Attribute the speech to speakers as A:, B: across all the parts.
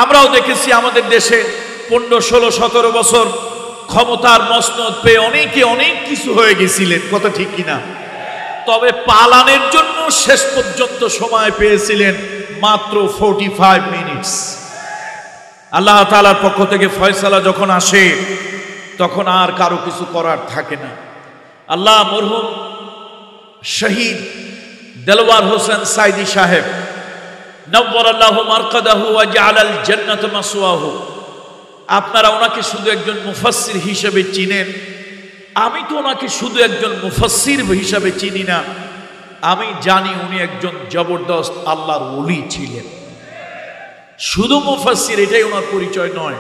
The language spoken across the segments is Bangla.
A: আমরাও দেখেছি আমাদের দেশে 15-16-17 বছর ক্ষমতার মসনদ পেয়ে অনেকে অনেক কিছু হয়ে গেছিলেন, কথা ঠিক কিনা? তবে পালানোর জন্য শেষ পর্যন্ত সময় পেয়েছিলেন মাত্র 45 মিনিটস। আল্লাহ তাআলার পক্ষ থেকে ফয়সালা যখন আসে তখন আর কারো কিছু করার থাকে না। আল্লাহ মরহুম শহীদ দেলওয়ার হোসেন সাইদি সাহেব নব্বরাল্লাহু মারকাদাহু ওয়া জাআলাল জান্নাত মাসওয়াহু, আপনারা ওনাকে শুধু একজন মুফাসসির হিসেবে চিনেন। আমি তো ওনাকে শুধু একজন মুফাসসির হিসেবে চিনি না, আমি জানি উনি একজন জবরদস্ত আল্লাহর ওলি ছিলেন। শুধু মুফাসসির এটাই ওনার পরিচয় নয়।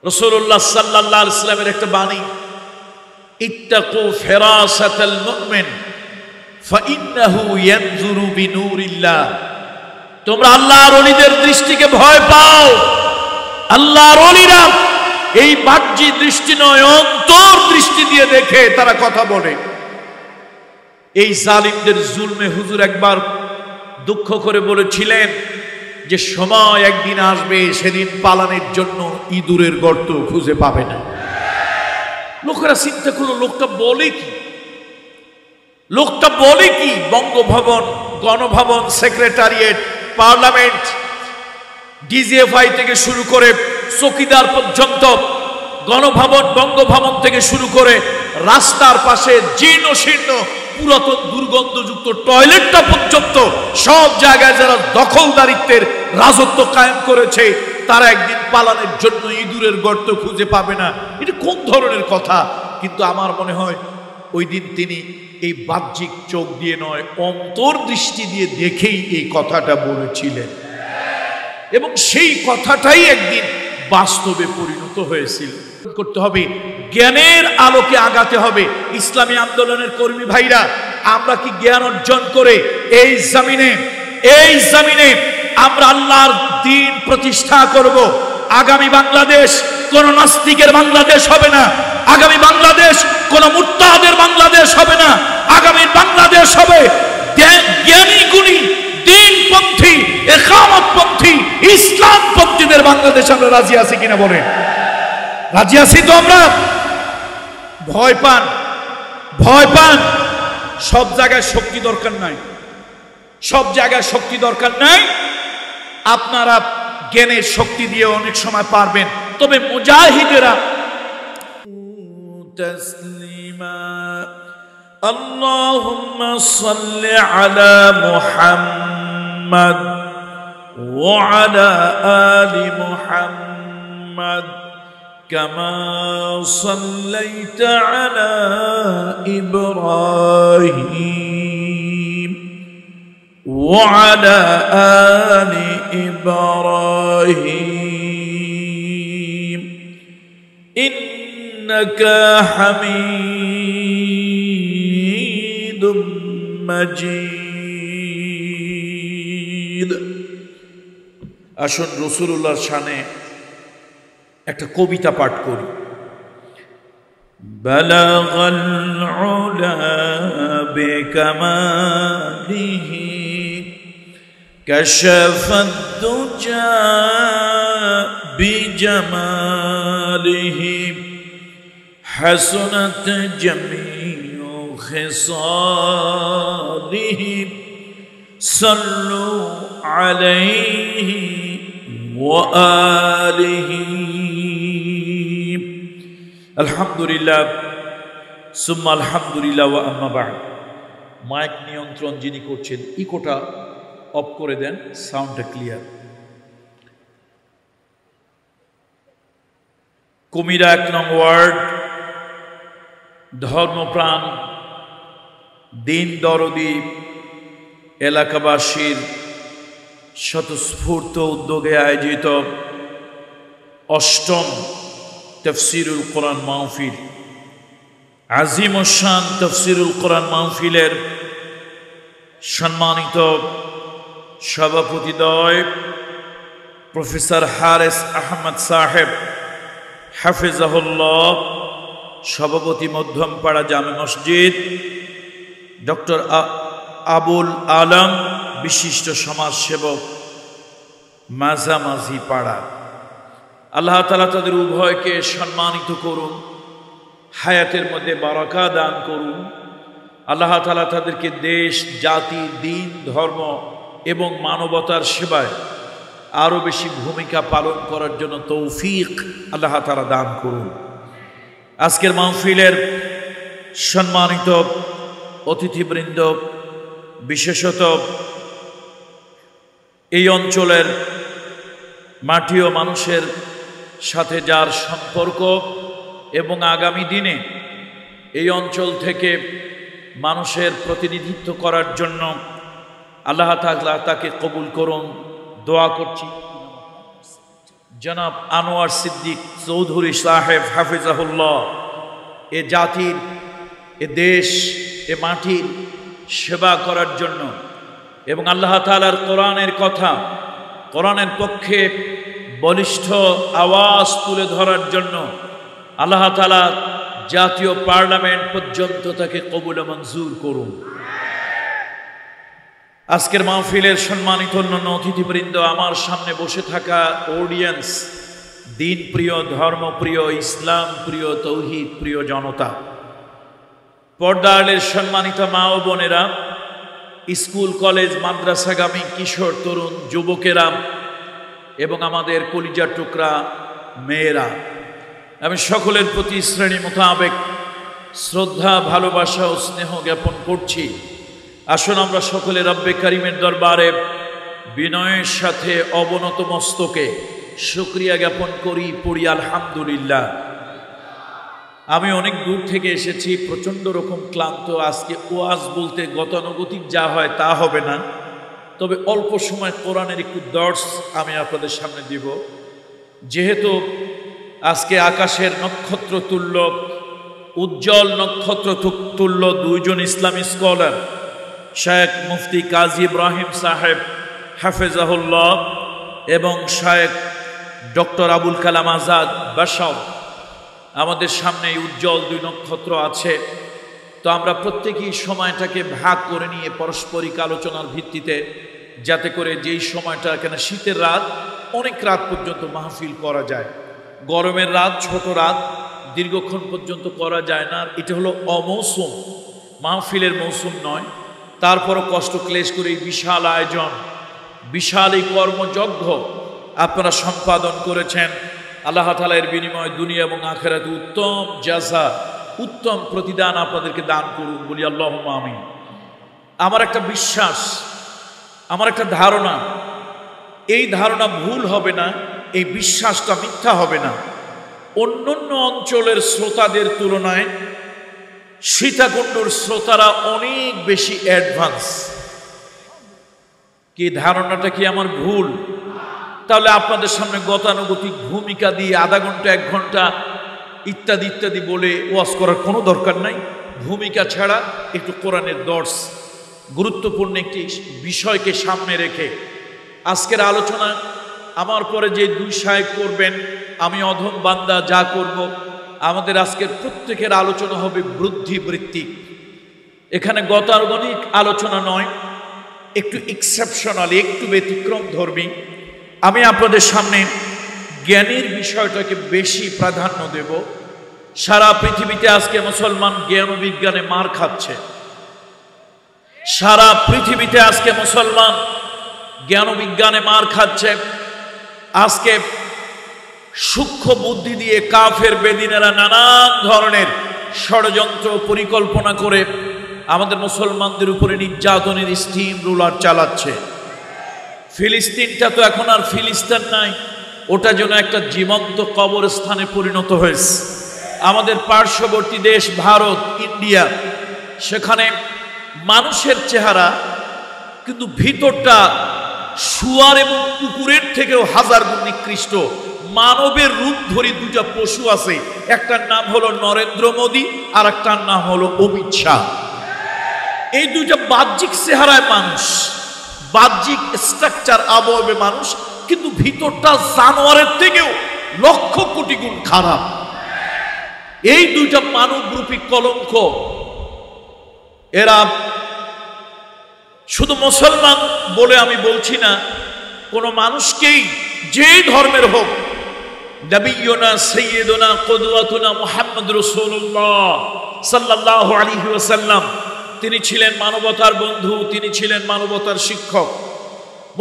A: রাসূলুল্লাহ সাল্লাল্লাহু আলাইহি ওয়াসাল্লামের একটা বাণী, ইত্তাকু ফিরাসাতাল মুমিন ফাইন্নাহু ইয়ানজুরু বিনূরিল্লাহ, তোমরা আল্লাহর ওলিদের দৃষ্টিকে ভয় পাও। আল্লাহর ওলিরা এই বাহ্যিক দৃষ্টি নয়, অন্তর দৃষ্টি দিয়ে দেখে তারা কথা বলে। এই জালিমদের জুলমে হুজুর একবার দুঃখ করে বলেছিলেন যে সময় একদিন আসবে সেদিন পালানোর জন্য ইঁদুরের গর্ত খুঁজে পাবে না। লোকেরা চিন্তা করলো লোকটা বলে কি, লোকটা বলে কি? Bangabhaban, Ganabhaban, secretariat, parliament, DGFI থেকে শুরু করে চৌকিদার পর্যন্ত, গণভবন, বঙ্গভবন থেকে শুরু করে রাস্তার পাশে জীর্ণ শীর্ণ পুরাতন দুর্গন্ধযুক্ত টয়লেটটা পর্যন্ত সব জায়গায় যারা দখলদারিত্বের রাজত্ব কায়েম করেছে তারা একদিন পালানোর জন্য ইঁদুরের গর্ত খুঁজে পাবে না। এটা কোন ধরনের কথা? কিন্তু আমার মনে হয় ওই দিন তিনি এই বাহ্যিক চোখ দিয়ে নয়, অন্তর্দৃষ্টি দিয়ে দেখেই এই কথাটা বলেছিলেন, এবং সেই কথাটাই একদিন বাস্তবে পরিণত হয়েছিল। করতে হবে, জ্ঞানের আলোকে আগাতে হবে। ইসলামী আন্দোলনের কর্মী ভাইরা, আমরা কি জ্ঞান অর্জন করে এই জমিনে আমরা আল্লাহর দ্বীন প্রতিষ্ঠা করব? আগামী বাংলাদেশ কোন নাস্তিকের বাংলাদেশ হবে না, আগামী বাংলাদেশ কোন মুরতাদের বাংলাদেশ হবে না, আগামী বাংলাদেশ হবে জ্ঞানী গুণী দ্বীনপন্থী, ইকামতপন্থী, ইসলামপন্থীদের বাংলাদেশ। আমরা রাজি আছি কিনা বলেন? রাজি আছি তো আমরা? ভয় পান, সব জায়গায় শক্তি দরকার নাই, সব জায়গায় শক্তি দরকার নাই। আপনারা জ্ঞানের শক্তি দিয়ে অনেক সময় পারবেন, তবে মুজাহিদেরা তাসলিমা আল্লাহুম্মা সাল্লি আলা মুহাম্মাদ ওয়া আলা আলি মুহাম্মাদ কামা সাল্লাইতা আলা ইব্রাহিম ওয়া আলা আলি ইব্রাহিম ইন্নাকা হামিদুম মাজিদ। আসুন রাসূলুল্লাহর শানে একটা কবিতা পাঠ করি। বালাগাল উলা বিকামালিহি কাশাফাদ দুজা বিজামালিহি হাসনাত জামিউ খিসালিহি সাল্লু আলাইহি ওয়া আলিহি। আলহামদুলিল্লাহ সুম্মা আলহামদুলিল্লাহ ওয়া আম্মা বা'দ। মাইক নিয়ন্ত্রণ যিনি করছেন ইকোটা অফ করে দেন, সাউন্ডটা ক্লিয়ার। কুমিরা 1 নং ওয়ার্ড, ধর্মপ্রাণ দিন দরদি এলাকাবাসীর স্বতঃস্ফূর্ত উদ্যোগে আয়োজিত 8ম তাফসীরুল কোরআন মাহফিল, আজিমুশ-শান তাফসীরুল কোরআন মাহফিলের সম্মানিত সভাপতিদ্বয় প্রফেসর হারেস আহমদ সাহেব হাফিজাহুল্লাহ, সভাপতি মধ্যমপাড়া জামে মসজিদ, ডক্টর আবুল আলম বিশিষ্ট সমাজসেবক, মাঝামাঝি পাড়া। আল্লাহ তাআলা তাদের উভয়কে সম্মানিত করুন, হায়াতের মধ্যে বারাকা দান করুন। আল্লাহ তাআলা তাদেরকে দেশ, জাতি, দিন, ধর্ম এবং মানবতার সেবায় আরো বেশি ভূমিকা পালন করার জন্য তৌফিক আল্লাহ তাআলা দান করুন। আজকের মাহফিলের সম্মানিত অতিথিবৃন্দ, বিশেষত এই অঞ্চলের মাটি ও মানুষের সাথে যার সম্পর্ক এবং আগামী দিনে এই অঞ্চল থেকে মানুষের প্রতিনিধিত্ব করার জন্য আল্লাহ তাআলা তাকে কবুল করুন, দোয়া করছি। জনাব আনোয়ার সিদ্দিক চৌধুরী সাহেব হাফিজাহুল্লাহ এ জাতির, এ দেশ, এ মাটির সেবা করার জন্য এবং আল্লাহ তাআলার কোরআনের কথা, কোরআনের পক্ষে বলিষ্ঠ আওয়াজ তুলে ধরার জন্য আল্লাহ তাআলা জাতীয় পার্লামেন্ট পর্যন্ত তাকে কবুল মঞ্জুর করুন। আজকের মাহফিলের সম্মানিত অন্যান্য অতিথিবৃন্দ, আমার সামনে বসে থাকা অডিয়েন্স, দিন প্রিয়, ধর্ম প্রিয়, ইসলাম প্রিয়, তৌহিদ প্রিয় জনতা, পর্দার সম্মানিত মা ও বোনেরা, স্কুল কলেজ মাদ্রাসাগামী কিশোর তরুণ যুবকেরা এবং আমাদের কলিজার টুকরা মেয়েরা, আমি সকলের প্রতি শ্রেণী মোতাবেক শ্রদ্ধা, ভালোবাসা ও স্নেহ জ্ঞাপন করছি। আসুন আমরা সকলে রব্বে কারিমের দরবারে বিনয়ের সাথে অবনত মস্তকে শুকরিয়া জ্ঞাপন করি, পড়ি আলহামদুলিল্লাহ। আমি অনেক দূর থেকে এসেছি, প্রচণ্ড রকম ক্লান্ত। আজকে ওয়াজ বলতে গতানুগতিক যা হয় তা হবে না, তবে অল্প সময় কোরআনের একটু দর্শ আমি আপনাদের সামনে দিব। যেহেতু আজকে আকাশের নক্ষত্র তুল্য, উজ্জ্বল নক্ষত্র তুল্য দুইজন ইসলামী স্কলার, শায়েখ মুফতি কাজী ইব্রাহিম সাহেব হাফেজাহুল্লাহ এবং শায়েখ ডক্টর আবুল কালাম আজাদ বাসাও, আমাদের সামনে উজ্জ্বল দুই নক্ষত্র আছে। তো আমরা প্রত্যেকেই সময়টাকে ভাগ করে নিয়ে পারস্পরিক আলোচনার ভিত্তিতে, যাতে করে যেই সময়টা, কেন শীতের রাত, অনেক রাত পর্যন্ত মাহফিল করা যায়, গরমের রাত, ছোট রাত দীর্ঘক্ষণ পর্যন্ত করা যায় না। এটা হলো অমৌসুম, মাহফিলের মৌসুম নয়। তারপরও কষ্ট ক্লেশ করে এই বিশাল আয়োজন, বিশাল এই কর্মযজ্ঞ আপনারা সম্পাদন করেছেন। আল্লাহ তাআলা এর বিনিময়ে দুনিয়া এবং আখিরাতে উত্তম জাযা, উত্তম প্রতিদান আপনাদেরকে দান করুন, বলি আল্লাহুম্মা আমিন। আমার একটা বিশ্বাস, আমার একটা ধারণা, এই ধারণা ভুল হবে না, এই বিশ্বাসটা মিথ্যা হবে না। অন্যান্য অঞ্চলের শ্রোতাদের তুলনায় সীতাকুণ্ডুর শ্রোতারা অনেক বেশি অ্যাডভান্স। কি ধারণাটা কি আমার ভুল? তাহলে আপনাদের সামনে গতানুগতিক ভূমিকা দিয়ে আধা ঘন্টা, 1 ঘন্টা ইত্যাদি ইত্যাদি বলে ওয়াজ করার কোনো দরকার নাই। ভূমিকা ছাড়া একটু কোরআনের দর্শ, গুরুত্বপূর্ণ একটি বিষয়কে সামনে রেখে আজকের আলোচনা আমার পরে যে 2 শায়েখ করবেন, আমি অধম বান্দা যা করব, আমাদের আজকের প্রত্যেকের আলোচনা হবে বুদ্ধিবৃত্তিক। এখানে গতানুগতিক আলোচনা নয়, একটু এক্সেপশনাল, একটু ব্যতিক্রম ধর্মী। আমি আপনাদের সামনে জ্ঞানের বিষয়টাকে বেশি প্রাধান্য দেব। সারা পৃথিবীতে আজকে মুসলমান জ্ঞান ও বিজ্ঞানে মার খাচ্ছে। সারা পৃথিবীতে আজকে মুসলমান জ্ঞান ও বিজ্ঞানে মার খাচ্ছে। আজকে সূক্ষ্ম বুদ্ধি দিয়ে কাফের বেদিনেরা নানান ধরনের ষড়যন্ত্র পরিকল্পনা করে আমাদের মুসলমানদের উপরে নির্যাতনের স্টিম রোলার চালাচ্ছে। ফিলিস্তিনটা তো এখন আর ফিলিস্তিন নাই, ওটা যেন একটা জীবন্ত কবরস্থানে পরিণত হয়েছে। আমাদের পার্শ্ববর্তী দেশ ভারত, ইন্ডিয়া, সেখানে মানুষের চেহারা, কিন্তু ভিতরটা শুয়ার এবং কুকুরের থেকেও 1000 গুণ নিকৃষ্ট। মানবের রূপ ধরি 2টা পশু আছে, একটার নাম হলো নরেন্দ্র মোদী আর একটার নাম হলো অমিত শাহ। এই 2টা বাহ্যিক চেহারায় মানুষ, বাহ্যিক স্ট্রাকচার আবয়বে মানুষ, কিন্তু ভিতরটা জানোয়ারের থেকেও লক্ষ কোটি গুণ খারাপ। এই 2টা মানবরূপী কলঙ্ক। এরা শুধু মুসলমান বলে আমি বলছি না, কোন মানুষকেই যে ধর্মের হোক, নবিয়ুনা সাইয়্যিদুনা কুদওয়াতুনা মুহাম্মদ রাসূলুল্লাহ সাল্লাল্লাহু আলাইহি ওয়াসাল্লাম, তিনি ছিলেন মানবতার বন্ধু, তিনি ছিলেন মানবতার শিক্ষক।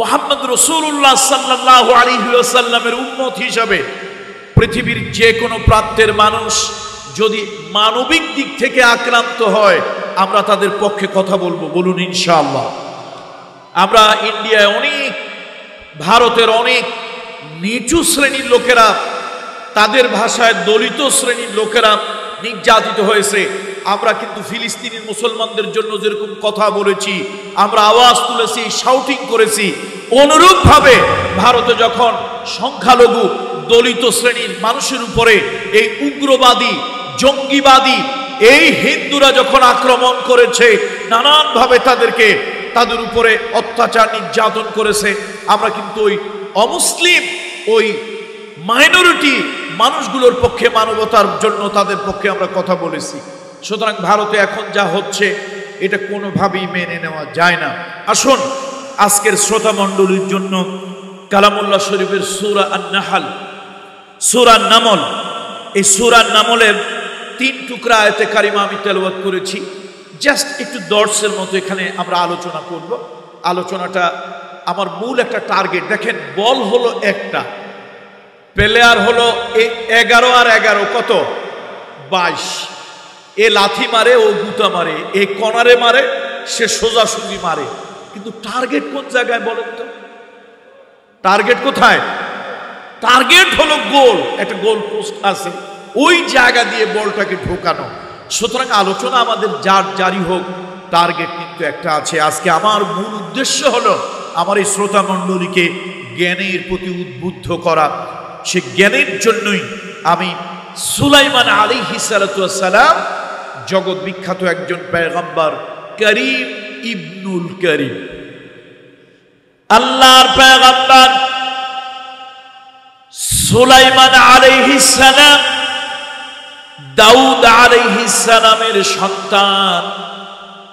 A: মুহাম্মদ রাসূলুল্লাহ সাল্লাল্লাহু আলাইহি ওয়াসাল্লামের উম্মত হিসাবে পৃথিবীর যে কোনো প্রান্তের মানুষ যদি মানবিক দিক থেকে আক্রান্ত হয়, আমরা তাদের পক্ষে কথা বলবো, বলুন ইনশাআল্লাহ। আমরা ইন্ডিয়ায় অনেক, ভারতের অনেক নিচু শ্রেণীর লোকেরা, তাদের ভাষায় দলিত শ্রেণীর লোকেরা নির্যাতিত হয়েছে। আমরা কিন্তু ফিলিস্তিনি মুসলমানদের জন্য যেরকম কথা বলেছি, আমরা আওয়াজ তুলেছি, শাউটিং করেছি, অনুরূপভাবে ভারতে যখন সংখ্যালঘু দলিত শ্রেণীর মানুষের উপরে এই উগ্রবাদী জঙ্গিবাদী এই হিন্দুরা যখন আক্রমণ করেছে, নানানভাবে তাদের উপরে অত্যাচার নির্যাতন করেছে, আমরা কিন্তু ওই অমুসলিম ওই মাইনরিটি মানুষগুলোর পক্ষে, মানবতার জন্য তাদের পক্ষে আমরা কথা বলেছি। সুতরাং ভারতে এখন যা হচ্ছে এটা কোনোভাবেই মেনে নেওয়া যায় না। আসুন আজকের শ্রোতা মণ্ডলীর জন্য কালামুল্লাহ শরীফের সূরা আন-নাহল, সূরা নামল, এই সূরা নামলের 3 টুকরা আয়াতে কারিমা আমি তেলাওয়াত করেছি। জাস্ট একটু দর্শের মতো এখানে আমরা আলোচনা করব। আলোচনাটা আমার মূল একটা টার্গেট, দেখেন বল হলো একটা, প্লেয়ার হলো 11 আর 11 কত 22, এ লাথি মারে, ও গুতা মারে, এ কর্নারে মারে, সে সোজাসুজি মারে, কিন্তু টার্গেট কোন জায়গায় বলেন তো? টার্গেট কোথায়? টার্গেট হলো গোল, একটা গোল পোস্ট আছে, ওই জায়গা দিয়ে বলটাকে ঢোকানো। সুতরাং আলোচনা আমাদের জারি হোক, টার্গেট কিন্তু একটা আছে। আজকে আমার মূল উদ্দেশ্য হলো আমার এই শ্রোতা মণ্ডলীকে জ্ঞানের প্রতি উদ্বুদ্ধ করা। সে জ্ঞানের জন্যই আমি সুলাইমান আলাইহিস সালাতু ওয়াস সালাম, জগৎ বিখ্যাত একজন পয়গম্বর, করিম ইবনুল করিম, আল্লাহর পয়গম্বর সুলাইমান আলাইহিস সালাম দাউদ আলাইহিস সালামের সন্তান,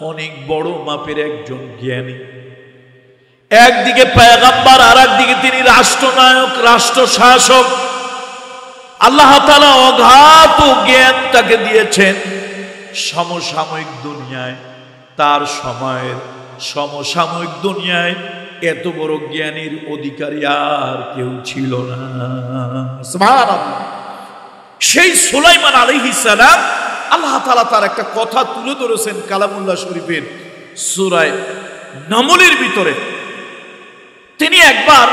A: অনেক বড় মাপের একজন জ্ঞানী। একদিকে পয়গম্বর, আর একদিকে তিনি রাষ্ট্রনায়ক, রাষ্ট্র শাসক। আল্লাহ তাআলা অগাধ জ্ঞান তাকে দিয়েছেন। সমসাময়িক দুনিয়ায়, তার সময়ের সমসাময়িক দুনিয়ায় এত বড় জ্ঞানের অধিকারী আর কেউ ছিল না। সুবহানাল্লাহ। সেই সুলাইমান আলাইহিস সালাম, আল্লাহ তাআলা তার একটা কথা তুলে ধরেছেন কালামুল্লাহ শরীফের সূরা নামলের ভিতরে। তিনি একবার,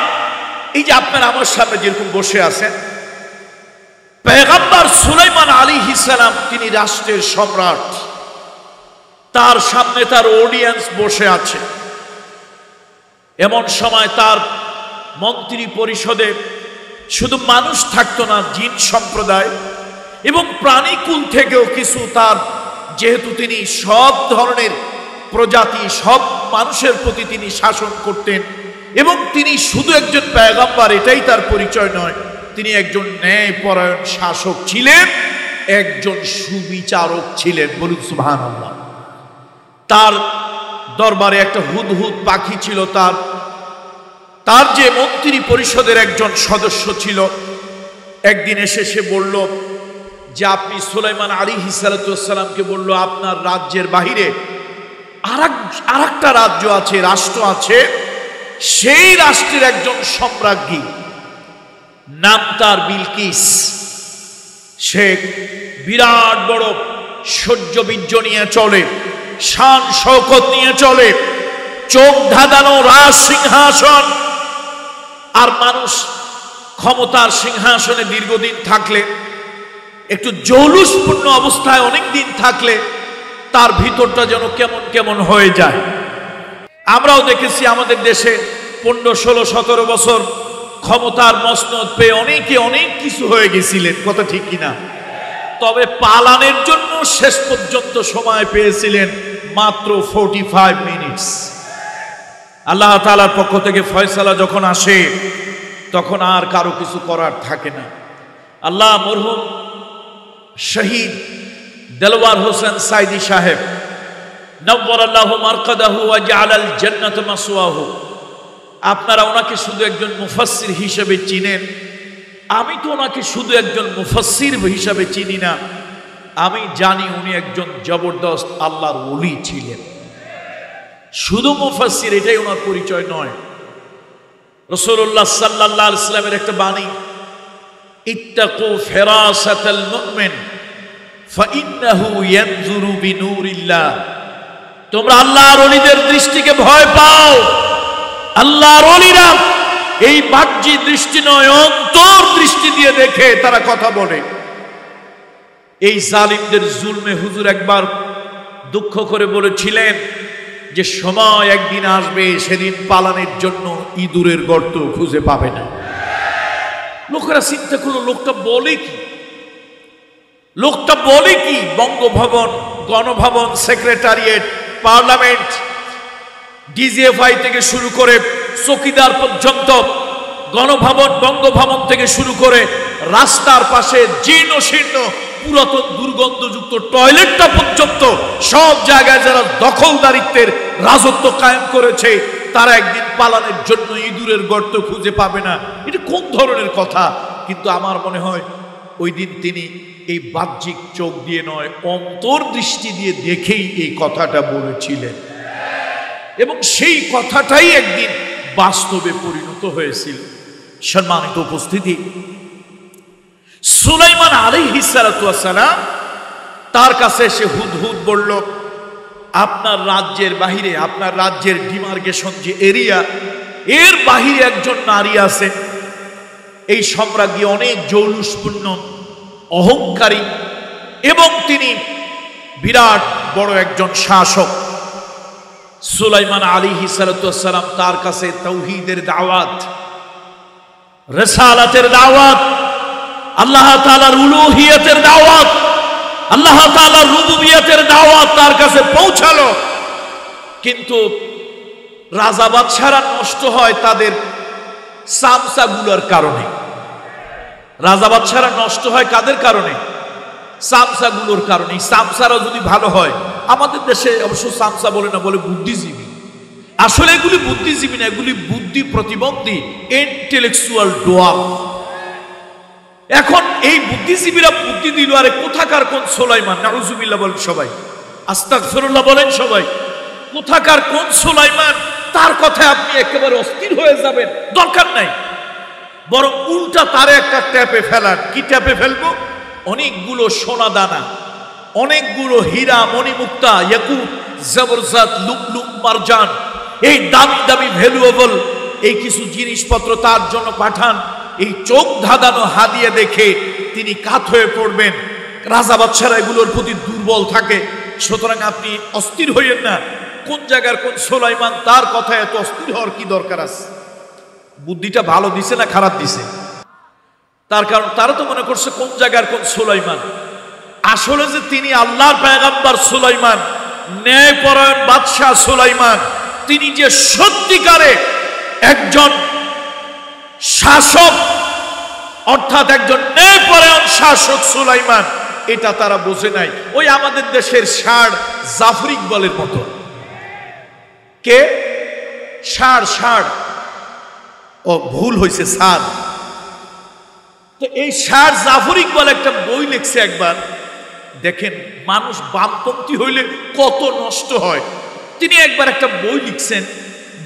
A: এই যে আপনার আমার সামনে যেরকম বসে আছেন, পয়গম্বর সুলাইমান আলাইহিস সালাম, তিনি রাষ্ট্রের সম্রাট, তার সামনে তার অডিয়েন্স বসে আছে। এমন সময় তার মন্ত্রী পরিষদে শুধু মানুষ থাকতো না, জিন সম্প্রদায় এবং প্রাণীকুল থেকেও কিছু, তার যেহেতু তিনি সব ধরনের প্রজাতি, সব মানুষের প্রতি তিনি শাসন করতেন, এবং তিনি শুধু একজন পয়গম্বর এটাই তার পরিচয় নয়, তিনি একজন ন্যায়পরায়ণ শাসক ছিলেন, একজন সুবিচারক ছিলেন, বলুন সুবহানাল্লাহ। তার দরবারে একটা হুদহুদ পাখি ছিল, তার যে মন্ত্রী পরিষদের একজন সদস্য ছিল, একদিন এসে সে বলল যে আপনি সুলাইমান আলাইহিস সালাতু ওয়াস সালামকে বলল আপনার রাজ্যের বাহিরে আরেকটা রাজ্য আছে, রাষ্ট্র আছে, সেই রাষ্ট্রের একজন সম্রাজ্ঞী, নাম তার বিলকিস। সে বিরাট বড় সৌর্য বীর্য নিয়ে চলে, শান শৌকত নিয়ে চলে, চোখ ধাঁধানো রাজ সিংহাসন। আর মানুষ ক্ষমতার সিংহাসনে দীর্ঘদিন থাকলে, একটু জৌলুসপূর্ণ অবস্থায় অনেক দিন থাকলে, তার ভিতরটা যেন কেমন কেমন হয়ে যায়। আমরাও দেখেছি আমাদের দেশে 15, 16, 17 বছর ক্ষমতার মসনদ পেয়ে অনেকে অনেক কিছু হয়ে গেছিলেন, কথা ঠিক কিনা? তবে পালানোর জন্য শেষ পর্যন্ত সময় পেয়েছিলেন মাত্র 45 মিনিটস। আল্লাহ তাআলার পক্ষ থেকে ফয়সালা যখন আসে, তখন আর কারো কিছু করার থাকে না। আল্লাহ মরহুম শহীদ দেলওয়ার হোসেন সাইদি সাহেব, নব্বরাল্লাহু মারকাদাহু ওয়া জাআলাল জান্নাতা মাসওয়াহু, আপনারা ওনাকে শুধু একজন মুফাসসির হিসেবে চিনেন, আমি তো ওনাকে শুধু একজন মুফাসসির হিসেবে চিনি না, আমি জানি উনি একজন জবরদস্ত আল্লাহর ওলি ছিলেন। শুধু মুফাসসির এটাই ওনার পরিচয় নয়। রাসূলুল্লাহ সাল্লাল্লাহু আলাইহি ওয়াসাল্লামের একটা বাণী, ইত্তাকু ফিরাসাতাল মুমিন ফাইন্নাহু ইয়ানজুরু বিনূরিল্লাহ। তোমরা আল্লাহর ওলিদের দৃষ্টিকে ভয় পাও। আল্লাহর ওলিরা এই বাহ্যিক দৃষ্টি নয়, অন্তর দৃষ্টি দিয়ে দেখে তারা কথা বলে। এই জালিমদের জুলমে হুজুর একবার দুঃখ করে বলেছিলেন যে সময় একদিন আসবে, সেদিন পালানোর জন্য ইঁদুরের গর্ত খুঁজে পাবে না। লোকেরা চিন্তা করলো, লোকটা বলে কি? লোকটা বলে কি? Bangabhaban, Ganabhaban, secretariat, parliament, DGFI থেকে শুরু করে চৌকিদার পর্যন্ত, গণভবন, বঙ্গভবন থেকে শুরু করে রাস্তার পাশে জীর্ণ শীর্ণ পুরাতন দুর্গন্ধযুক্ত টয়লেটটা পর্যন্ত সব জায়গায় যারা দখলদারিত্বের রাজত্ব কায়েম করেছে, তারা একদিন পালানোর জন্য ইঁদুরের গর্ত খুঁজে পাবে না। এটা কোন ধরনের কথা? কিন্তু আমার মনে হয় ওই দিন তিনি এই বাহ্যিক চোখ দিয়ে নয়, অন্তর্দৃষ্টি দিয়ে দেখেই এই কথাটা বলেছিলেন, এবং সেই কথাটাই একদিন বাস্তবে পরিণত হয়েছিল। সম্মানিত উপস্থিতি, সুলাইমান আলাইহিস সালাতু ওয়াস সালাম, তার কাছে এসে হুদহুদ বলল, আপনার রাজ্যের বাহিরে, আপনার রাজ্যের ডিমার্কেশন যে এরিয়া, এর বাহিরে একজন নারী আছে। এই সম্রাজ্ঞী অনেক জৌলুসপূর্ণ, অহংকারী, এবং তিনি বিরাট বড় একজন শাসক। সুলাইমান আলাইহিস সালাতু ওয়াস সালাম তার কাছে তাওহীদের দাওয়াত, রিসালাতের দাওয়াত, আল্লাহ তাআলার উলুহিয়তের দাওয়াত, আল্লাহ তাআলার রুবুবিয়তের দাওয়াত তার কাছে পৌঁছালো। কিন্তু রাজা বাদশারা নষ্ট হয় তাদের সামসাগুলোর কারণে। রাজা বাদশারা নষ্ট হয় কাদের কারণে? সামসাগুলোর কারণে। সামসারা যদি ভালো হয়, আমাদের দেশে অবশ্য সামসা বলে না, বলে বুদ্ধিজীবী। আসলে এগুলি বুদ্ধিজীবী না, এগুলি বুদ্ধি প্রতিবন্ধী, ইন্টেলেকচুয়াল ডোয়ার্ফ। এখন এই বুদ্ধিজীবীরা বুদ্ধি দিল, আরে কোথাকার কোন সুলাইমান, নাউজুবিল্লাহ বলেন সবাই, আস্তাগফিরুল্লাহ বলেন সবাই, কোথাকার কোন সুলাইমান, তার কথায় আপনি একেবারে অস্থির হয়ে যাবেন, দরকার নাই। বরং উল্টা তারে একটা ট্যাপে ফেলান। কি ট্যাপে ফেলবো? অনেকগুলো সোনা দানা, অনেকগুলো হীরা মণিমুক্তা, ইয়াকুত, জবরজাত, লুকলুক, মারজান, এই দামি দামি ভ্যালুয়েবল এই কিছু জিনিসপত্র তার জন্য পাঠান। এই চোখ ধাঁধানো হাদিয়া দেখে তিনি কাত হয়ে পড়বেন। রাজা বাদশারা এগুলোর প্রতি দুর্বল থাকে। সুতরাং আপনি অস্থির হইয়েন না। কোন জায়গার কোন সুলাইমান, তার কথা এত অস্থির হওয়ার কি দরকার আছে? বুদ্ধিটা ভালো দিছে না খারাপ দিছে? তার কারণ তারা তো মনে করছে কোন জায়গার কোন সুলাইমান। আসলে যে তিনি আল্লাহর পয়গম্বর সুলাইমান, ন্যায়পরায়ণ বাদশাহ সুলাইমান, তিনি যে সত্যিকারে একজন শাসক, অর্থাৎ একজন ন্যায়পরায়ণ শাসক সুলাইমান, এটা তারা বোঝে নাই। ওই আমাদের দেশের ষাঁড় জাফর ইকবালের মতো। কে? ষাঁড়, ষাঁড়, ও ভুল হয়েছে, ষাঁড়। তো এই ষাঁড় জাফর ইকবাল একটা বই লিখছে একবার। দেখেন মানুষ বামপন্থী হইলে কত নষ্ট হয়। তিনি একবার একটা বই লিখছেন,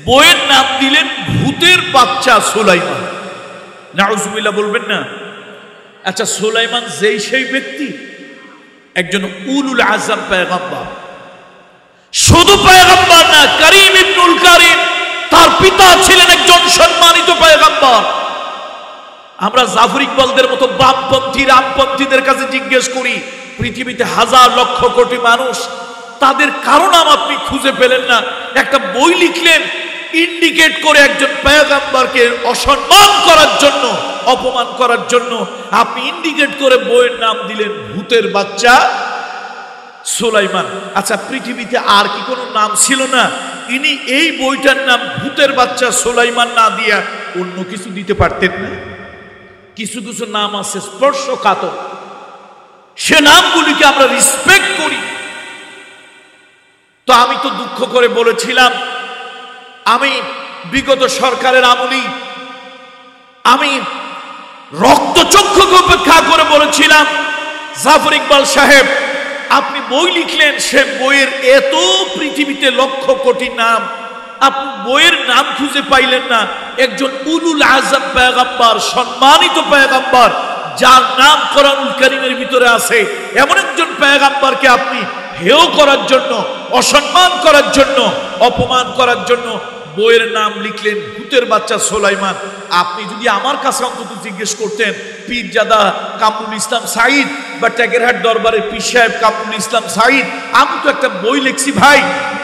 A: বইয়ের নাম দিলেন ভূতের বাচ্চা সুলাইমান। নাউজুবিল্লাহ বলবেন না? আচ্ছা, সুলাইমান যেই সেই ব্যক্তি, একজন উলুল আজম পয়গম্বর, শুধু পয়গম্বর না, করিম ইবনুল করিম, তার পিতা ছিলেন একজন সম্মানিত পয়গম্বর। আমরা জাফর ইকবালদের মতো বামপন্থী রামপন্থীদের কাছে জিজ্ঞেস করি, পৃথিবীতে হাজার লক্ষ কোটি মানুষ, তাদের কারণ আপনি খুঁজে পেলেন না। একটা বই লিখলেন ইন্ডিকেট করে একজন পয়গম্বরকে অসম্মান করার জন্য, অপমান করার জন্য। আপনি ইন্ডিকেট করে বইয়ের নাম দিলেন ভূতের বাচ্চা সুলাইমান। আচ্ছা, পৃথিবীতে আর কি কোনো নাম ছিল না? ইনি এই বইটার নাম ভূতের বাচ্চা সুলাইমান না দিয়া অন্য কিছু দিতে পারতেন না? কিছু কিছু নাম আছে স্পর্শকাতর, সে নামগুলিকে আমরা রিসপেক্ট করি। তো আমি তো দুঃখ করে বলেছিলাম, আমি বিগত সরকারের আমলেই আমি রক্তচক্ষুকে উপেক্ষা করে বলেছিলাম, জাফর ইকবাল সাহেব আপনি বই লিখলেন, সে বইয়ের এত পৃথিবীতে লক্ষ কোটি নাম, আপনি বইয়ের নাম খুঁজে পাইলেন না। একজন উলুল আজম পয়গম্বর, সম্মানিত পয়গম্বর, যার নাম কোরআনুল কারীমের ভিতরে আছে, এমন একজন পয়গম্বরকে আপনি হেয় করার জন্য, অসম্মান করার জন্য, অপমান করার জন্য বইয়ের নাম লিখলেন ভূতের বাচ্চা সুলাইমান। আপনি যদি আমার কাছে অন্তত জিজ্ঞেস করতেন পীরজাদা কামরুল ইসলাম সাঈদ বা টেকেরহাট দরবারের পীর সাহেব কামরুল ইসলাম সাঈদ, আমি তো একটা বই লিখছি ভাই,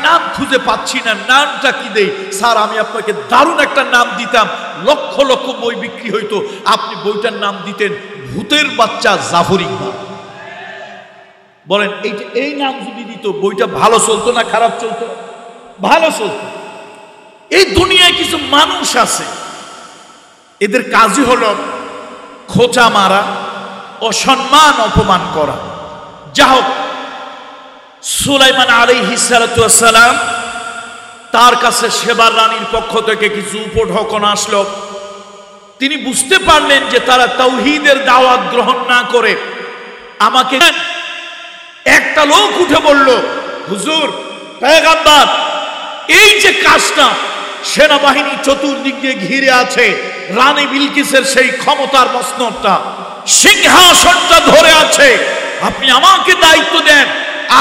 A: নাম খুঁজে পাচ্ছি না, নামটা কি দেই? স্যার আমি আপনাকে দারুণ একটা নাম দিতাম, লক্ষ লক্ষ বই বিক্রি হইতো, আপনি বইটার নাম দিতেন ভূতের বাচ্চা জাফর ইকবাল। বলেন এই নাম যদি দিত বইটা ভালো চলতো না খারাপ চলতো? ভালো চলতো। এই দুনিয়ায় কিছু মানুষ আছে, এদের কাজই হলো খোঁচা মারা, অসম্মান অপমান করা। যা হোক, সুলাইমান আলাইহিস সালাতু ওয়াস সালাম তার কাছে সেবার রানীর পক্ষ থেকে কিছু উপঢৌকন আসলো। তিনি বুঝতে পারলেন যে তারা তাওহীদের দাওয়াত গ্রহণ না করে আমাকে। একটা লোক উঠে বলল, হুজুর পয়গম্বর, এই যে কাজটা, সেনাবাহিনী চতুর্দিক দিয়ে ঘিরে আছে, রানী বিলকিসের সেই ক্ষমতার মসনদটা, সিংহাসনটা ধরে আছে, আপনি আমাকে দায়িত্ব দেন,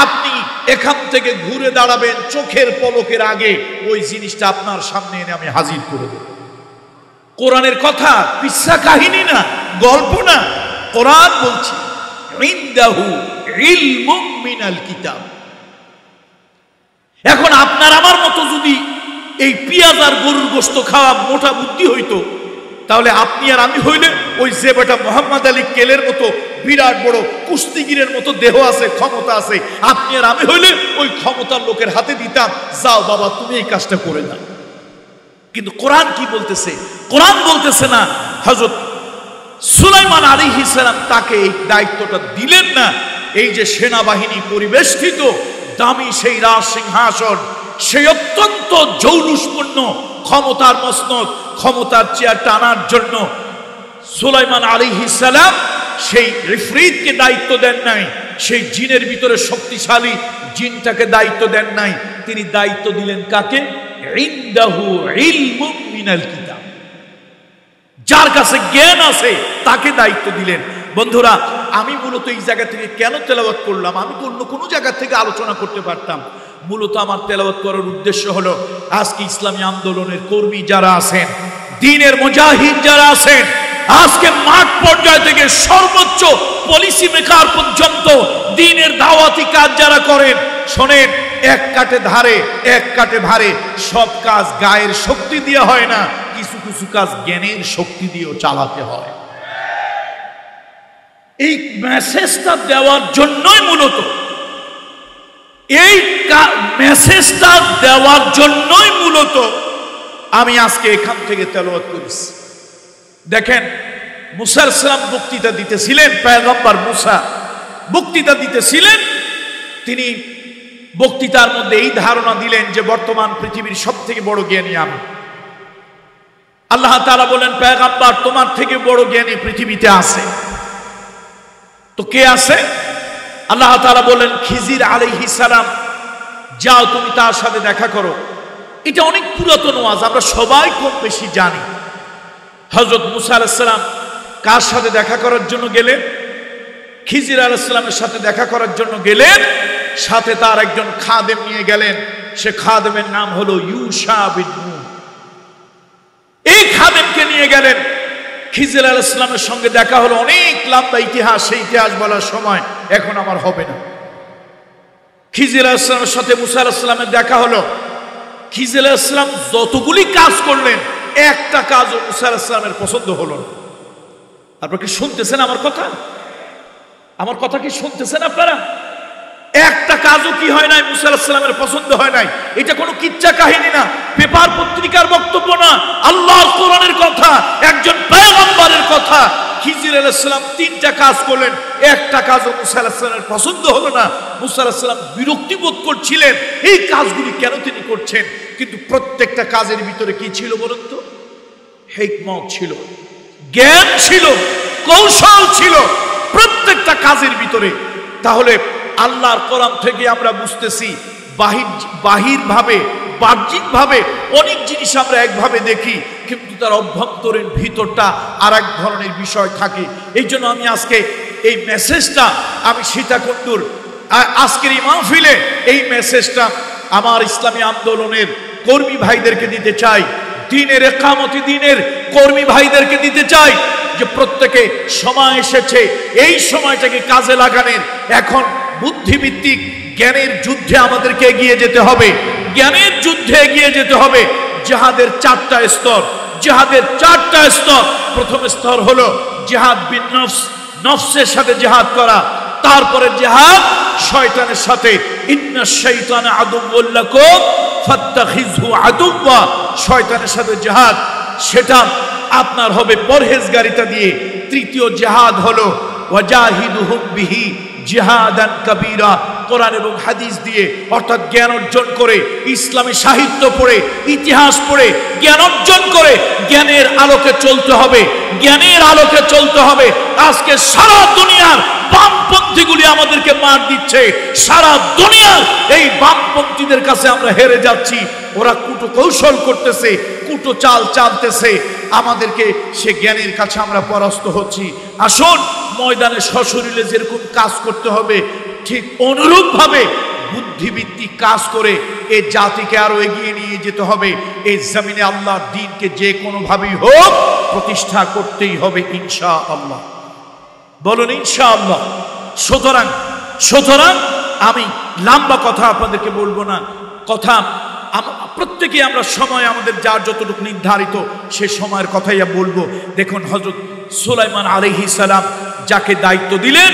A: আপনি এখান থেকে ঘুরে দাঁড়াবেন, চোখের পলকের আগে ওই জিনিসটা আপনার সামনে এনে আমি হাজির করে দেব। কোরআনের কথা, কিসসা কাহিনী না, গল্প না, কোরআন বলছে ইনদাহু ইলমুম মিনাল কিতাব। এখন আপনার আমার মতো যদি এই পেঁয়াজ আর গরুর গোশত খাওয়া মোটা বুদ্ধি হইতো, তাহলে আপনি আর আমি হইলে ওই যে বেটা মোহাম্মদ আলী কেলের মতো বিরাট বড় কুস্তিগিরের মতো দেহ আছে, ক্ষমতা আছে, আপনি আর আমি হইলে ওই ক্ষমতার লোকের হাতে দিতাম, যাও বাবা তুমি এই কাজটা করে দাও। কিন্তু কোরআন কি বলতেছে? কোরআন বলতেছে না হযরত সুলাইমান আলাইহিস সালাম তাকে এই দায়িত্বটা দিলেন না। এই যে সেনাবাহিনী পরিবেষ্টিত দামি সেই রাজ সিংহাসন, সেই অত্যন্ত জৌলুসপূর্ণ ক্ষমতার মসনদ, ক্ষমতার চেয়ার টানার জন্য সুলাইমান আলাইহিস সালাম সেই ইফরিতকে দায়িত্ব দেন নাই, সেই জিনের ভিতরে শক্তিশালী জিনটাকে দায়িত্ব দেন নাই। তিনি দায়িত্ব দিলেন কাকে? ইনদাহু ইলমুম মিনাল কিতাব, যার কাছে জ্ঞান আছে তাকে দায়িত্ব দিলেন। বন্ধুরা, আমি মূলত এই জায়গা থেকে কেন তেলাওয়াত করলাম? আমি তো অন্য কোনো জায়গা থেকে আলোচনা করতে পারতাম। মূলত আমার তেলাওয়াত করার উদ্দেশ্য হলো, আজকে ইসলামী আন্দোলনের কর্মী যারা আছেন, দ্বীনের মুজাহিদ যারা আছেন, আজকে মাঠ পর্যায় থেকে সর্বোচ্চ পলিসি মেকার পর্যন্ত দ্বীনের দাওয়াতি কাজ যারা করেন, শোনেন, এক কাটে ধারে এক কাটে ভারে, সব কাজ গায়ের শক্তি দিয়ে হয় না, কিছু কিছু কাজ জ্ঞানের শক্তি দিয়েও চালাতে হয়। এই মেসেজটা দেওয়ার জন্যই মূলত, এই মেসেজটা দেওয়ার জন্যই মূলত আমি আজকে এখান থেকে তেলাওয়াত করেছি। দেখেন, মুসা আলাইহিস সালাম বক্তৃতা দিতেছিলেন, পয়গম্বর মুসা বক্তৃতা দিতেছিলেন। তিনি বক্তৃতার মধ্যে এই ধারণা দিলেন যে বর্তমান পৃথিবীর সবথেকে বড় জ্ঞানী আমি। আল্লাহ তাআলা বলেন, পয়গম্বর তোমার থেকে বড় জ্ঞানী পৃথিবীতে আছে। তো কে আছে? আল্লাহ তাআলা বলেন, খিজির আলাইহিস সালাম, যাও তুমি তার সাথে দেখা করো। এটা অনেক পুরাতন ওয়াজ, আমরা সবাই কম বেশি জানি। হযরত মুসা আলাইহিস সালাম কার সাথে দেখা করার জন্য গেলেন? খিজির আলাইহিস সালামের সাথে দেখা করার জন্য গেলেন, সাথে তার একজন খাদেম নিয়ে গেলেন। সে খাদেমের নাম হলো ইউশা বিন নূন। এই খাদেমকে নিয়ে গেলেন, খিজির আলাইহিস সালামের সঙ্গে দেখা হলো। অনেক লম্বা ইতিহাস, সেই ইতিহাস বলার সময় এখন আমার হবে না। খিজির আলাইহিস সালামের সাথে মুসা আলাইহিস সালামের দেখা হলো। খিজির আলাইহিস সালাম যতগুলি কাজ করলেন, একটা কাজও মুসা আলাইহিস সালামের পছন্দ হলো না। আপনারা কি শুনতেছেন আমার কথা? আমার কথা কি শুনতেছেন আপনারা? একটা কাজও কি হয় নাই, মুসা আলাইহিস সালামের পছন্দ হয় নাই। এটা কোনো কিচ্ছা কাহিনী না, পেপার পত্রিকার বক্তব্য না, আল্লাহর কোরআনের কথা, একজন পয়গম্বরের কথা। খিজির আলাইহিস আলাইহিস সালাম তিনটা কাজ করলেন, একটা কাজ মুসা আলাইহিস সালামের পছন্দ হলো না। মুসা আলাইহিস সালাম বিরক্তি বোধ করছিলেন এই কাজগুলি কেন তিনি করছেন, কিন্তু প্রত্যেকটা কাজের ভিতরে কি ছিল বলুন তো? হিকমত ছিল, জ্ঞান ছিল, কৌশল ছিল প্রত্যেকটা কাজের ভিতরে। তাহলে আল্লাহর কোরআন থেকে আমরা বুঝতেছি বাহিরভাবে বাহ্যিকভাবে অনেক জিনিস আমরা একভাবে দেখি, কিন্তু তার অভ্যন্তরীণ ভিতরটা আর এক ধরনের বিষয় থাকে। এই জন্য আমি আজকে এই মেসেজটা আমি সীতাকুণ্ডুর আজকের এই মাহফিলে এই মেসেজটা আমার ইসলামী আন্দোলনের কর্মী ভাইদেরকে দিতে চাই, দ্বীনের ইকামতি দ্বীনের কর্মী ভাইদেরকে দিতে চাই যে প্রত্যেকে সময় এসেছে এই সময়টাকে কাজে লাগানোর। এখন বুদ্ধিভিত্তিক জ্ঞানের যুদ্ধে আমাদেরকে এগিয়ে যেতে হবে, জ্ঞানের যুদ্ধে এগিয়ে যেতে হবে। জিহাদের চারটা স্তর, জিহাদের চারটা স্তর। প্রথম স্তর হলো জিহাদ বিন নফস, নফসের সাথে জিহাদ করা। তারপরে জিহাদ শয়তানের সাথে, ইন্নাশ শাইতানা আদুউল লাকুম ফাত্তাখিযহু আদুওয়া। শয়তানের সাথে জিহাদ, সেটা আপনার হবে পরহেজগারিতা দিয়ে। তৃতীয় জিহাদ হলো ওয়াজাহিদুহুম বিহি জিহাদান কাবীরা, কোরআন এবং হাদিস দিয়ে, অর্থাৎ জ্ঞান অর্জন করে, ইসলামী সাহিত্য পড়ে, ইতিহাস পড়ে জ্ঞান অর্জন করে জ্ঞানের আলোকে চলতে হবে, জ্ঞানের আলোকে চলতে হবে। আজকে সারা দুনিয়ার বামপন্থীগুলি আমাদেরকে মার দিচ্ছে, সারা দুনিয়ার এই বামপন্থীদের কাছে আমরা হেরে যাচ্ছি। ওরা কুটো কৌশল করতেছে, কুটো চাল চালতেছে, আমাদেরকে সে জ্ঞানের কাছে আমরা পরাস্ত হচ্ছি। আসুন ময়দানে সশরীরে যেরকম কাজ করতে হবে ঠিক অনুরূপ ভাবে বুদ্ধিভিত্তিক কাজ করে এই জাতিকে আরো এগিয়ে নিয়ে যেতে হবে। এই জমিনে আল্লাহর দ্বীনকে যে কোনো ভাবেই হোক প্রতিষ্ঠা করতেই হবে ইনশাআল্লাহ। বলুন ইনশাআল্লাহ। সুতরাং আমি লম্বা কথা আপনাদেরকে বলবো না, কথা প্রত্যেকে আমরা সময় আমাদের যার যতটুকু নির্ধারিত সে সময়ের কথাই বলবো। দেখুন হযরত সুলাইমান আলাইহিস সালাম যাকে দায়িত্ব দিলেন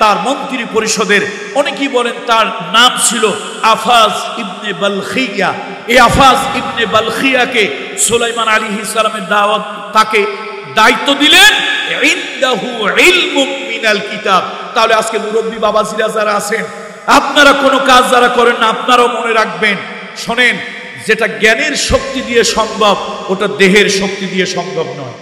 A: তার মন্ত্রী পরিষদের, অনেকেই বলেন তার নাম ছিল আফাজ ইবনে বালখিয়া। এই আফাজ ইবনে বালখিয়াকে সুলাইমান আলাইহিস সালামের দাওয়াত, তাকে দায়িত্ব দিলেন ইনদাহু ইলমুম মিনাল কিতাব। তাহলে আজকে মুরব্বী বাবাজিরা যারা আছেন, আপনারা কোনো কাজ যারা করেন না, আপনারাও মনে রাখবেন, শোনেন, যেটা জ্ঞানের শক্তি দিয়ে সম্ভব ওটা দেহের শক্তি দিয়ে সম্ভব নয়।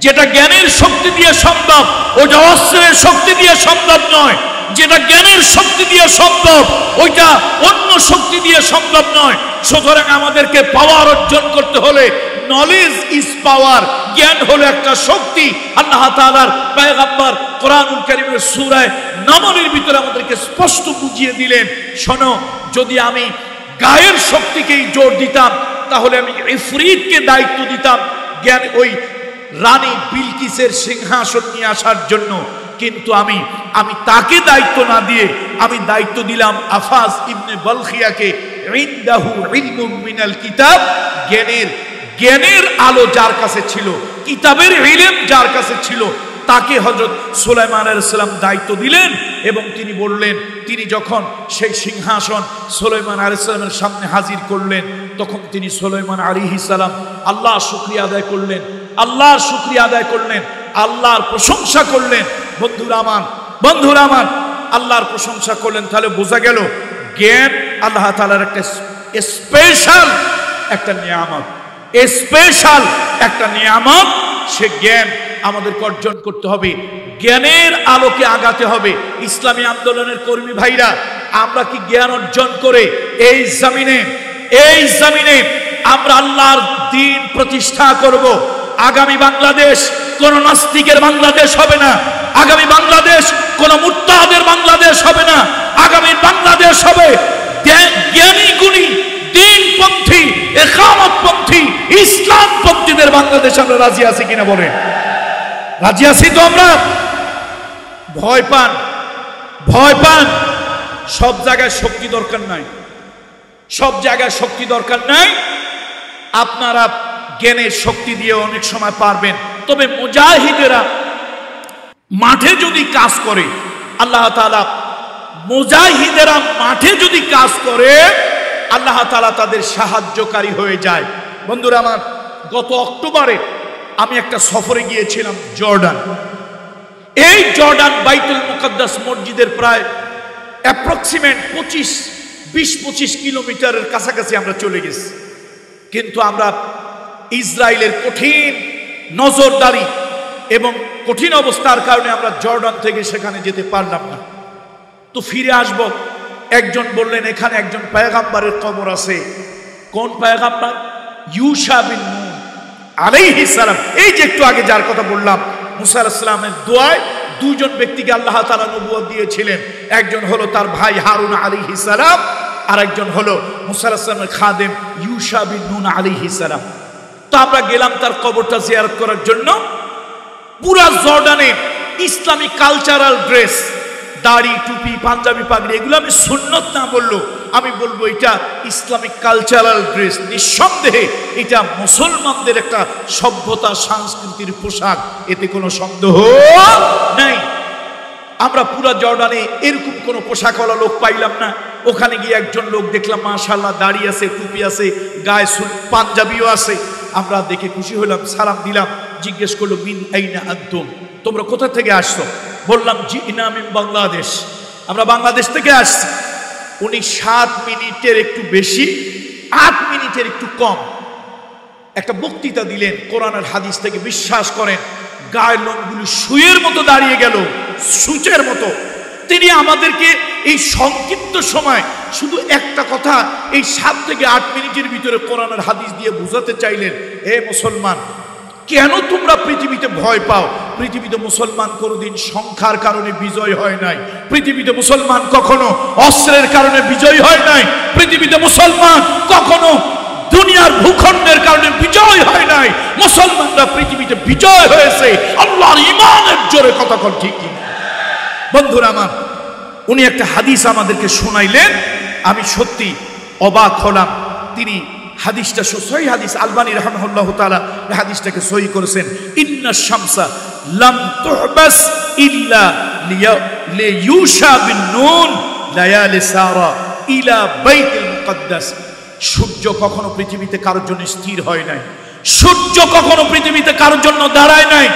A: যেটা জ্ঞানের শক্তি দিয়ে সম্ভব ওটা অস্ত্রের শক্তি দিয়ে সম্ভব নয়। যেটা জ্ঞানের শক্তি দিয়ে সম্ভব ওইটা অন্য শক্তি দিয়ে সম্ভব নয়। সুতরাং আমাদেরকে পাওয়ার অর্জন করতে হলে নলেজ ইজ পাওয়ার, জ্ঞান হলো একটা শক্তি। আল্লাহ তাআলার পয়গম্বর কোরআনুল কারীমের সূরা নামলের ভিতরে আমাদেরকে স্পষ্ট বুঝিয়ে দিলেন, শোনো, যদি আমি গায়ের শক্তিকেই জোর দিতাম তাহলে আমি ইফরিতকে দায়িত্ব দিতাম জ্ঞান ওই রানী বিলকিসের সিংহাসন নিয়ে আসার জন্য, কিন্তু আমি তাকে দায়িত্ব না দিয়ে আমি দায়িত্ব দিলাম আফাজ ইবনে বালখিয়াকে। ইনদাহু ইলমুম মিনাল কিতাব, জ্ঞানের আলো যার কাছে ছিল, কিতাবের ইলম যার কাছে ছিল, তাকে হযরত সুলাইমান আলাইহিস সালাম দায়িত্ব দিলেন। এবং তিনি বললেন, তিনি যখন সেই সিংহাসন সুলাইমান আলাইহিস সালামের সামনে হাজির করলেন তখন তিনি সুলাইমান আলাইহিস সালাম আল্লাহর শুকরিয়া আদায় করলেন, আল্লাহর শুকরিয়া আদায় করলেন, আল্লাহর প্রশংসা করলেন। বন্ধুরা আমার, আল্লাহর প্রশংসা করলেন। তাহলে বোঝা গেল জ্ঞান আল্লাহ তাআলার একটা স্পেশাল একটা নিয়ামত, স্পেশাল একটা নিয়ামত। সে জ্ঞান আমাদেরকে অর্জন করতে হবে, জ্ঞানের আলোকে আগাতে হবে। ইসলামী আন্দোলনের কর্মী ভাইরা, আমরা কি জ্ঞান অর্জন করে এই জমিনে আমরা আল্লাহর দ্বীন প্রতিষ্ঠা করব? আগামী বাংলাদেশ কোন নাস্তিকের বাংলাদেশ হবে না, আগামী বাংলাদেশ কোন মুরতাদের বাংলাদেশ হবে না, আগামী বাংলাদেশ হবে জ্ঞানী গুণী দ্বীনপন্থী ইকামতপন্থী ইসলামপন্থীদের বাংলাদেশ। আমরা রাজি আছি কিনা বলেন? রাজি আছি তো আমরা? ভয় পান, সব জায়গায় শক্তি দরকার নাই, সব জায়গায় শক্তি দরকার নাই। আপনারা জ্ঞানের শক্তি দিয়ে অনেক সময় পারবেন, তবে মুজাহিদেরা মাঠে যদি কাজ করে, আল্লাহ তাআলা মুজাহিদেরা মাঠে যদি কাজ করে আল্লাহ তাআলা তাদের সাহায্যকারী হয়ে যায়। বন্ধুরা আমার, গত অক্টোবরে আমি একটা সফরে গিয়েছিলাম জর্ডান। এই জর্ডান বাইতুল মুকদ্দাস মসজিদের প্রায় অ্যাপ্রক্সিমেট 20-25 কিলোমিটারের কাছাকাছি আমরা চলে গেছি, কিন্তু আমরা ইসরায়েলের কঠিন নজরদারি এবং কঠিন অবস্থার কারণে আমরা জর্ডান থেকে সেখানে যেতে পারলাম না। তো ফিরে আসব, একজন বললেন এখানে একজন পয়গম্বরের কবর আছে। কোন পয়গম্বর? ইউশা বিন নূন আলাইহিস সালাম। এই যে একটু আগে যার কথা বললাম, মুসা আলাইহিস সালামের দোয়ায় দুইজন ব্যক্তিকে আল্লাহ তাআলা নবুয়ত দিয়েছিলেন। একজন হলো তার ভাই হারুন আলাইহিস সালাম, আর একজন হলো মুসা আলাইহিস সালামের খাদেম ইউশা বিন নূন আলাইহিস সালাম। তো আমরা গেলাম তার কবরটা জিয়ারত করার জন্য। পুরা জর্ডানের ইসলামিক কালচারাল ড্রেস, দাড়ি, টুপি, পাঞ্জাবি, পাগড়ি, এগুলো আমি সুন্নত না বললো, আমি বলবো এটা ইসলামিক কালচারাল ড্রেস। নিঃসন্দেহে এটা মুসলমানদের একটা সভ্যতা সংস্কৃতির পোশাক, এতে কোনো সন্দেহ নাই। আমরা পুরা জর্ডানে এরকম কোনো পোশাকওয়ালা লোক পাইলাম না। ওখানে গিয়ে একজন লোক দেখলাম, মাশাআল্লাহ, দাড়ি আছে, টুপি আছে, গায়ে পাঞ্জাবিও আছে। আমরা দেখে খুশি হলাম, সালাম দিলাম। জিজ্ঞেস করলো মিন আইনা আনতুম, তোমরা কোথা থেকে আসছো? বললাম জিনা মিন বাংলাদেশ, আমরা বাংলাদেশ থেকে আসছি। উনি 7 মিনিটের একটু বেশি, 8 মিনিটের একটু কম একটা বক্তৃতা দিলেন কোরআনের হাদিস থেকে। বিশ্বাস করেন গায়ের লোমগুলো সুয়ের মতো দাঁড়িয়ে গেল, সূচের মতো। তিনি আমাদেরকে এই সংক্ষিপ্ত সময় শুধু একটা কথা এই 7 থেকে 8 মিনিটের ভিতরে কোরআনের হাদিস দিয়ে বুঝাতে চাইলেন, এ মুসলমান, কেন তোমরা পৃথিবীতে ভয় পাও? পৃথিবীতে মুসলমান কোনোদিন সংখ্যার কারণে বিজয় হয় নাই। পৃথিবীতে মুসলমান কখনো অস্ত্রের কারণে বিজয় হয় নাই। পৃথিবীতে মুসলমান কখনো দুনিয়ার ভূখণ্ডের কারণে বিজয় হয় নাই। মুসলমানরা পৃথিবীতে বিজয় হয়েছে আল্লাহর ঈমানের জোরে। কথা কোন ঠিক কি? বন্ধুরা আমার, উনি একটা হাদিস আমাদেরকে শোনাইলেন, আমি সত্যি অবাক হলাম। তিনি হাদিসটা সহিহ হাদিস, আলবানী রাহিমাহুল্লাহু তাআলা এই হাদিসটাকে সহিহ করেছেন। ইন্না শামসা লাম তুহবাস ইল্লা লিইউশা বিন নূন লায়ালি সারা ইলা বাইতুল মুকদ্দাস। সূর্য কখনো পৃথিবীতে কারোর জন্য স্থির হয় নাই, সূর্য কখনো পৃথিবীতে কারোর জন্য দাঁড়ায় নাই।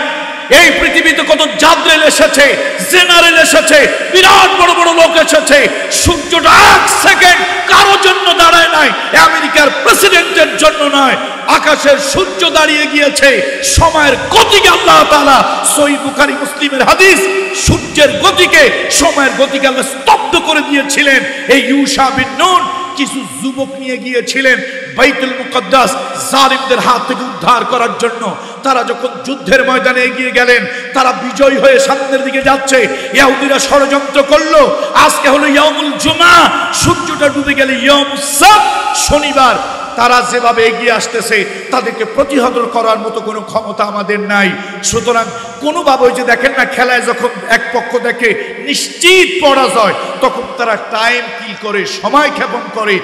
A: এই পৃথিবীতে কত জাদরেল এসেছে, জেনারেল এসেছে, বিরাট বড় বড় লোক এসেছে, সূর্যটা 1 সেকেন্ড কারোর জন্য দাঁড়ায় নাই। আমেরিকার প্রেসিডেন্টের জন্য নয়, আকাশের সূর্য দাঁড়িয়ে গিয়েছে সময়ের গতিকে। আল্লাহ তাআলা সহিহ বুখারী মুসলিমের হাদিস, সূর্যের গতিকে, সময়ের গতিকে আল্লাহ স্তব্ধ করে দিয়েছিলেন। এই ইউশা বিন নূন কিছু যুবক নিয়ে গিয়েছিলেন বাইতুল মুকদ্দাস জালিমদের হাত থেকে উদ্ধার করার জন্য। তারা যখন যুদ্ধের ময়দানে এগিয়ে গেলেন, তারা বিজয় হয়ে সামনের দিকে যাচ্ছে। ইহুদিরা ষড়যন্ত্র করলো, আজকে হলো ইয়াউমুল জুমআ, সূর্যটা ডুবে গেলে ইয়াউমুস সাbt, শনিবার। তারা যেভাবে এগিয়ে আসতেছে তাদেরকে প্রতিহত করার মতো কোনো ক্ষমতা আমাদের নাই। সুতরাং কোনোভাবে, ওই যে দেখেন না, খেলায় যখন এক পক্ষ দেখে নিশ্চিত পরাজয়, তখন তারা টাইম কিল করে, সময় ক্ষেপণ করে।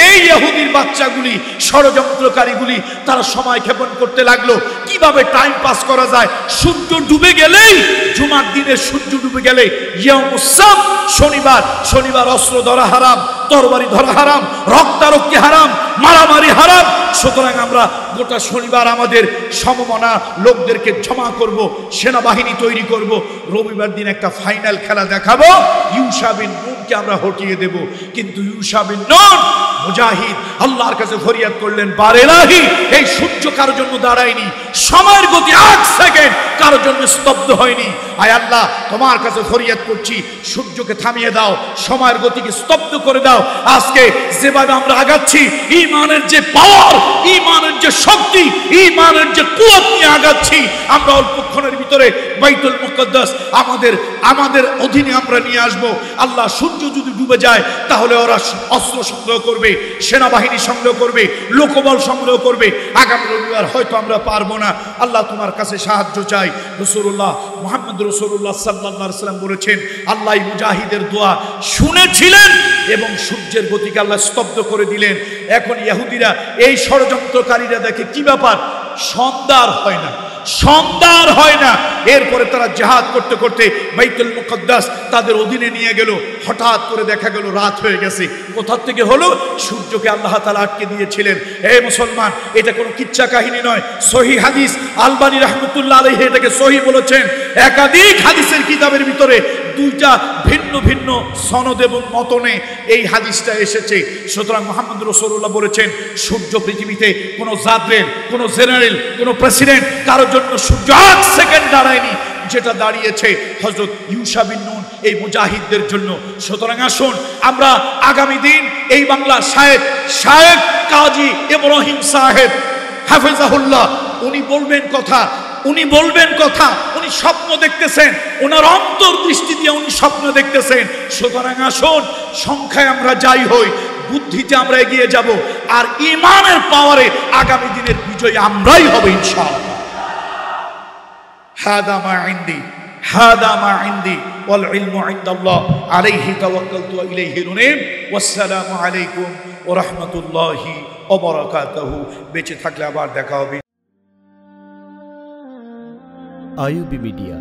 A: এই ইহুদির বাচ্চাগুলি, ষড়যন্ত্রকারীগুলি, তারা সময় ক্ষেপণ করতে লাগলো কিভাবে টাইম পাস করা যায়। সূর্য ডুবে গেলেই, জুমার দিনে সূর্য ডুবে গেলে ইয়াউমুস সাbt, শনিবার, শনিবার অস্ত্র ধরা হারাম, তরবারি ধরা হারাম, রক্তারক্তি হারাম, মারামারি হারাম। সুতরাং আমরা গোটা শনিবার আমাদের সমমনা লোকদেরকে জমা করব, সেনাবাহিনী তৈরি করব, রবিবার দিন একটা ফাইনাল খেলা দেখাবো, ইউশা বিন নূনকে আমরা হটিয়ে দেব। কিন্তু ইউশা বিন নূন মুজাহিদ আল্লাহর কাছে ফরিয়াদ করলেন, বার ইলাহি, এই সূর্য কারোর জন্য দাঁড়ায়নি, সময়ের গতি 1 সেকেন্ড কারোর জন্য স্তব্ধ হয়নি। আয় আল্লাহ, তোমার কাছে ফরিয়াদ করছি, সূর্যকে থামিয়ে দাও, সময়ের গতিকে স্তব্ধ করে দাও। আজকে যেভাবে আমরা আগাচ্ছি, ঈমানের যে পাওয়ার, ঈমানের যে শক্তি, ঈমানের যে কুওয়াত নিয়ে আগাচ্ছি, আমরা অল্পক্ষণের ভিতরে বাইতুল মুকদ্দাস আমাদের অধীনে আমরা নিয়ে আসব। আল্লাহ, সূর্য যদি ডুবে যায় তাহলে ওরা অস্ত্র সংগ্রহ করবে, সেনাবাহিনী সংগ্রহ করবে, লোকবল সংগ্রহ করবে। আগামী রবিবার হয়তো আমরা পারবো না। আল্লাহ, তোমার কাছে সাহায্য চাই। রাসূলুল্লাহ মুহাম্মদ রাসূলুল্লাহ সাল্লাল্লাহু আলাইহি ওয়াসাল্লাম বলেছেন, আল্লাহ মুজাহিদের দোয়া শুনেছিলেন এবং সূর্যের গতিকে আল্লাহ স্তব্ধ করে দিলেন। এখন ইহুদিরা, এই ষড়যন্ত্রকারীরা দেখে কি ব্যাপার, সন্ধ্যা আর হয় না, সন্ধ্যার হয় না, এরপরে তারা জিহাদ করতে করতে বাইতুল মুকদ্দাস তাদের অধীনে নিয়ে গেল। হঠাৎ করে দেখা গেল রাত হয়ে গেছে। কোথা থেকে হলো? সূর্যকে আল্লাহ তাআলা আটকে দিয়েছিলেন। এই মুসলমান, এটা কোনো কিচ্ছা কাহিনী নয়, সহিহ হাদিস। আলবানী রাহমাতুল্লাহ আলাইহি এটাকে সহিহ বলেছেন। একাধিক হাদিসের কিতাবের ভিতরে দুইটা ভিন্ন ভিন্ন সনদ এবং মতনে এই হাদিসটা এসেছে। সুতরাং মুহাম্মদ রাসূলুল্লাহ বলেছেন, সূর্য পৃথিবীতে কোনো জাদরেল, কোনো জেনারেল, কোনো প্রেসিডেন্ট কারোর জন্য সূর্য 8 সেকেন্ড দাঁড়ায়নি, যেটা দাঁড়িয়েছে হযরত ইউশা বিন নুন এই মুজাহিদদের জন্য। সুতরাং আসুন আমরা আগামী দিন এই বাংলা শায়েখ কাজী ইব্রাহিম সাহেব হাফেজাহুল্লাহ, উনি বলবেন কথা, উনি স্বপ্ন দেখতেছেন, ওনার অন্তর্দৃষ্টি দিয়ে উনি স্বপ্ন দেখতেছেন। সুতরাং আসুন, সংখ্যায় আমরা যাই হই, বুদ্ধিতে আমরা এগিয়ে যাব, আর ঈমানের পাওয়ারে আগামী দিনের বিজয় আমরাই হব ইনশাআল্লাহ। হাদা মা ইনদি ওয়াল ইলমু ইনদাল্লাহ আলাইহি তাওয়াক্কালতু ওয়া ইলাইহি উনীব। ওয়াসসালামু আলাইকুম ওয়া রাহমাতুল্লাহি ওয়া বারাকাতুহু। বেঁচে থাকলে আবার দেখা হবে।
B: IUB media.